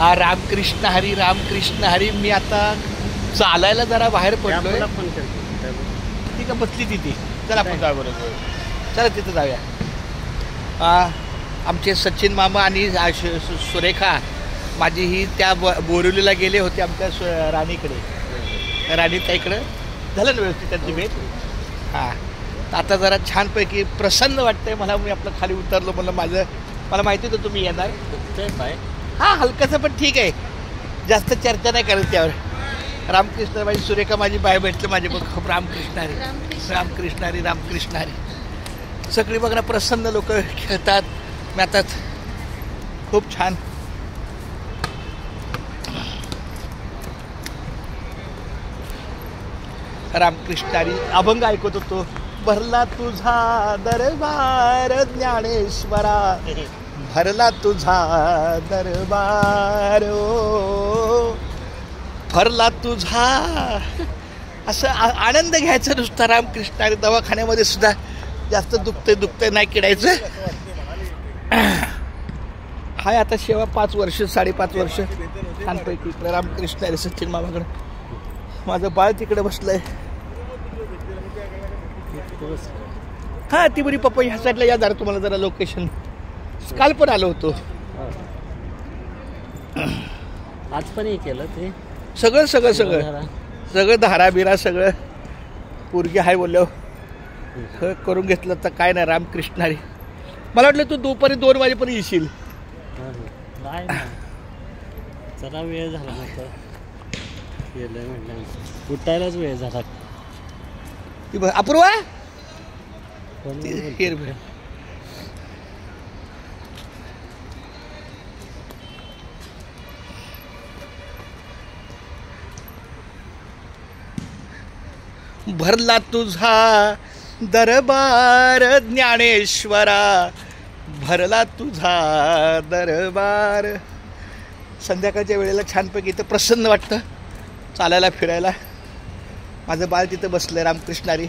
रामकृष्ण हरी रामकृष्ण हरी. मी आता चालायला जरा बाहेर पडलोय. ती का बसली तिथे. चला आपण जाऊ बरोबर. चला तिथं जाऊया. आमचे सचिन मामा आणि सुरेखा माझी ही त्या बोरिवलीला गेले होते आमच्या राणीकडे. राणीताईकडं झालं ना व्यवस्थित त्यांची भेट. आता जरा छानपैकी प्रसन्न वाटतंय मला. मी आपलं खाली उतरलो. मला माहिती होतं तुम्ही येणार. हलकंसं पण ठीक आहे. जास्त चर्चा नाही करत त्यावर. रामकृष्ण माझी सुरेखा माझी बाय भेटलं माझे बघ. रामकृष्ण हरी रामकृष्ण हरी रामकृष्ण हरी. सगळी बघ ना प्रसन्न लोक खेळतात म्यातात. खूप छान. रामकृष्ण हरी अभंग ऐकत होतो. भरला तुझा दरबार ज्ञानेश्वरा भरला तुझा दरबार भरला तुझा. असं आनंद घ्यायचा नुसता. रामकृष्ण हरी. दवाखान्यामध्ये सुद्धा जास्त दुखतंय नाही किडायचं. हाय आता शेवा 5 वर्ष 5.5 वर्ष छानपैकी इकडे रामकृष्ण हरी सचिन मामाकडे. माझं बाळ तिकडे बसलंय. ती बरी पप्पा ह्या साईडला या जरा. तुम्हाला जरा लोकेशन काल पण आलो होतो. आज पण हे केलं ते सगळं धाराबिरा सगळं पोरगी हाय बोलल्यावर करून घेतलं. तर काय नाही. रामकृष्ण हरी. मला वाटलं तू दुपारी 2 वाजेपर्यंत येशील. नाही जरा वेळ झाला नंतर गेलं म्हटलं. उठायलाच वेळ झाला. ती अपूर्वा भरला तुझा दरबार ज्ञानेश्वरा भरला तुझा दरबार. संध्याकाळच्या वेळेला छानपैकी इथं प्रसन्न वाटतं चालायला फिरायला. माझं बाळ तिथं बसलं रामकृष्ण हरी.